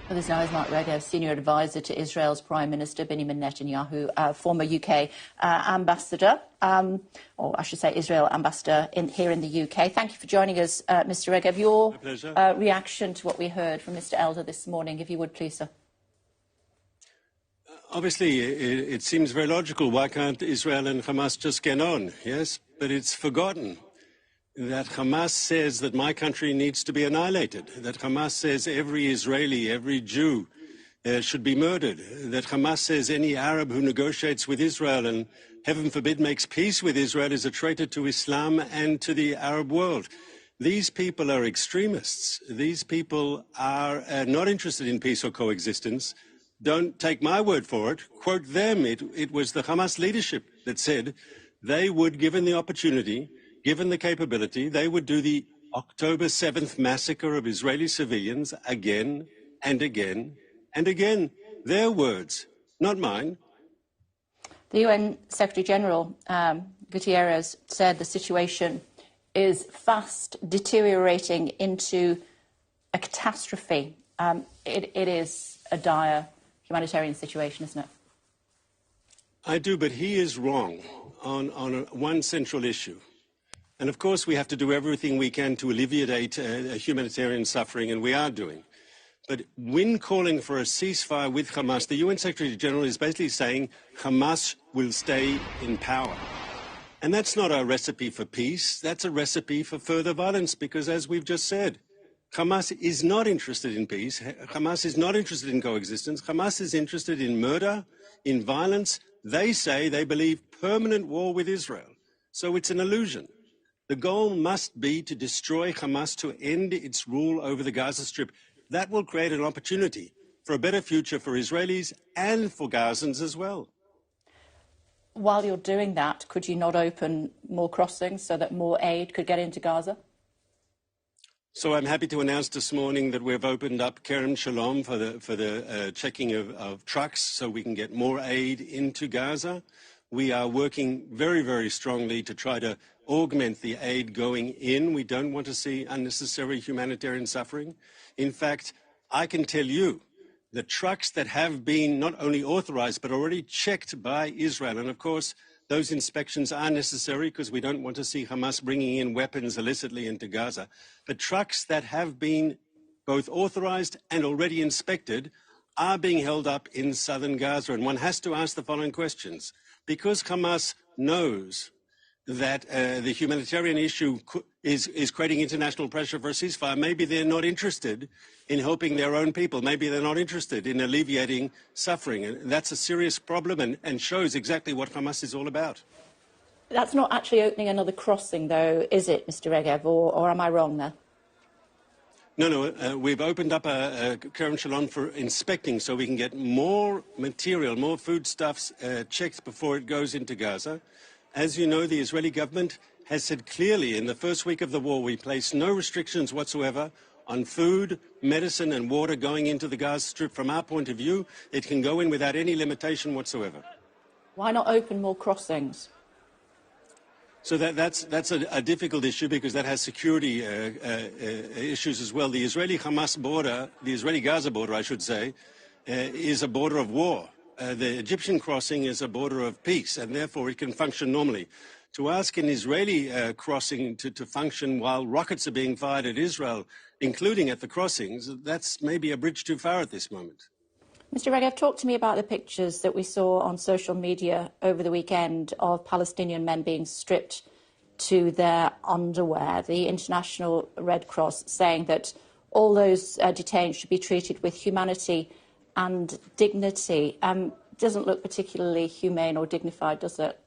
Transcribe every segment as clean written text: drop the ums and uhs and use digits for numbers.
Well, this now is Regev, Senior Advisor to Israel's Prime Minister Benjamin Netanyahu, former UK Ambassador, or I should say Israel Ambassador here in the UK. Thank you for joining us, Mr Regev. Your reaction to what we heard from Mr Elder this morning, if you would please, sir. Obviously, it seems very logical. Why can't Israel and Hamas just get on? Yes, but it's forgotten that Hamas says that my country needs to be annihilated, that Hamas says every Israeli, every Jew should be murdered, that Hamas says any Arab who negotiates with Israel and, heaven forbid, makes peace with Israel is a traitor to Islam and to the Arab world. These people are extremists. These people are not interested in peace or coexistence. Don't take my word for it. Quote them. It was the Hamas leadership that said they would, given the opportunity, given the capability, they would do the October 7th massacre of Israeli civilians again and again and again. Their words, not mine. The UN Secretary-General, Gutierrez, said the situation is fast deteriorating into a catastrophe. It is a dire humanitarian situation, isn't it? I do, but he is wrong on one central issue. And of course, we have to do everything we can to alleviate humanitarian suffering, and we are doing. But when calling for a ceasefire with Hamas, the UN Secretary General is basically saying Hamas will stay in power. And that's not a recipe for peace. That's a recipe for further violence, because as we've just said, Hamas is not interested in peace. Hamas is not interested in coexistence. Hamas is interested in murder, in violence. They say they believe permanent war with Israel. So it's an illusion. The goal must be to destroy Hamas, to end its rule over the Gaza Strip. That will create an opportunity for a better future for Israelis and for Gazans as well. While you're doing that, could you not open more crossings so that more aid could get into Gaza? So I'm happy to announce this morning that we've opened up Kerem Shalom for the checking of trucks so we can get more aid into Gaza. We are working very, very strongly to try to augment the aid going in. We don't want to see unnecessary humanitarian suffering. In fact, I can tell you the trucks that have been not only authorized but already checked by Israel, and of course those inspections are necessary because we don't want to see Hamas bringing in weapons illicitly into Gaza, but trucks that have been both authorized and already inspected are being held up in southern Gaza. And one has to ask the following questions. Because Hamas knows that the humanitarian issue is creating international pressure for a ceasefire, maybe they're not interested in helping their own people. Maybe they're not interested in alleviating suffering. And that's a serious problem and shows exactly what Hamas is all about. That's not actually opening another crossing, though, is it, Mr Regev, or am I wrong there? No, we've opened up a Kerem Shalom for inspecting so we can get more material, more foodstuffs checked before it goes into Gaza. As you know, the Israeli government has said clearly in the first week of the war we place no restrictions whatsoever on food, medicine and water going into the Gaza Strip. From our point of view, it can go in without any limitation whatsoever. Why not open more crossings? So that's a difficult issue because that has security issues as well. The Israeli-Hamas border, the Israeli-Gaza border, I should say, is a border of war. The Egyptian crossing is a border of peace, and therefore it can function normally. To ask an Israeli crossing to function while rockets are being fired at Israel, including at the crossings, that's maybe a bridge too far at this moment. Mr Regev, talk to me about the pictures that we saw on social media over the weekend of Palestinian men being stripped to their underwear. The International Red Cross saying that all those detained should be treated with humanity and dignity. Doesn't look particularly humane or dignified, does it?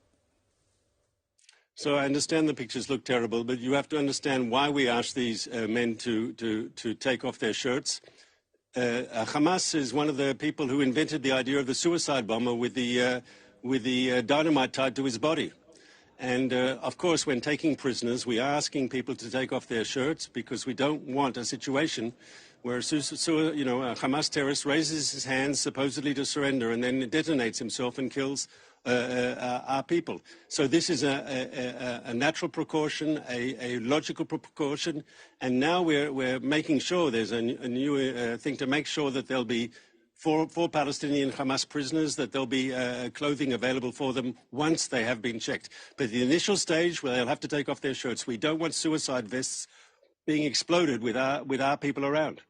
So I understand the pictures look terrible, but you have to understand why we asked these men to take off their shirts. Hamas is one of the people who invented the idea of the suicide bomber with the dynamite tied to his body. And of course, when taking prisoners, we are asking people to take off their shirts because we don't want a situation where a Hamas terrorist raises his hands supposedly to surrender and then detonates himself and kills our people. So this is a natural precaution, a logical precaution, and now we're making sure there's a new thing to make sure that there'll be for Palestinian Hamas prisoners, that there'll be clothing available for them once they have been checked. But the initial stage where they'll have to take off their shirts, we don't want suicide vests being exploded with our people around.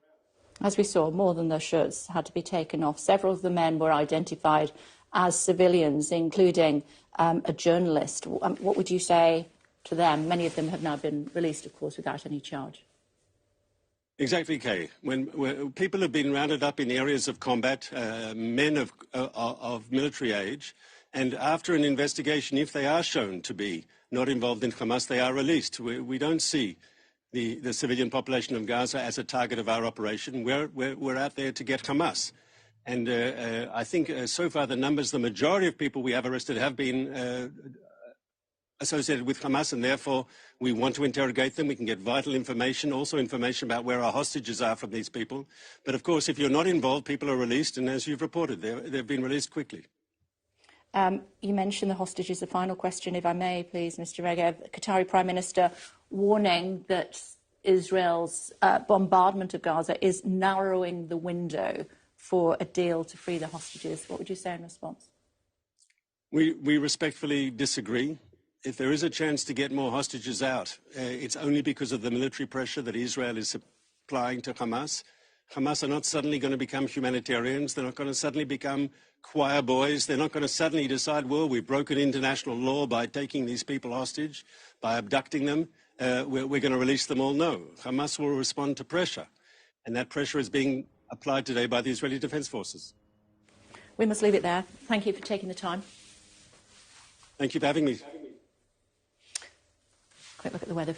As we saw, more than their shirts had to be taken off. Several of the men were identified as civilians, including a journalist. What would you say to them? Many of them have now been released, of course, without any charge. Exactly, Kay. When people have been rounded up in areas of combat, men of military age, and after an investigation, if they are shown to be not involved in Hamas, they are released. We don't see the civilian population of Gaza as a target of our operation. We're out there to get Hamas. And I think so far the majority of people we have arrested have been associated with Hamas, and therefore we want to interrogate them. We can get vital information, also information about where our hostages are from these people. But of course, if you're not involved, people are released, and as you've reported, they've been released quickly. You mentioned the hostages. The final question, if I may, please, Mr. Regev. Qatari Prime Minister warning that Israel's bombardment of Gaza is narrowing the window for a deal to free the hostages. What would you say in response? We respectfully disagree. If there is a chance to get more hostages out, it's only because of the military pressure that Israel is applying to Hamas. Hamas are not suddenly going to become humanitarians. They're not going to suddenly become choir boys. They're not going to suddenly decide, well, we've broken international law by taking these people hostage, by abducting them. We're going to release them all. No. Hamas will respond to pressure. And that pressure is being applied today by the Israeli Defense Forces. We must leave it there. Thank you for taking the time. Thank you for having me. Quick look at the weather.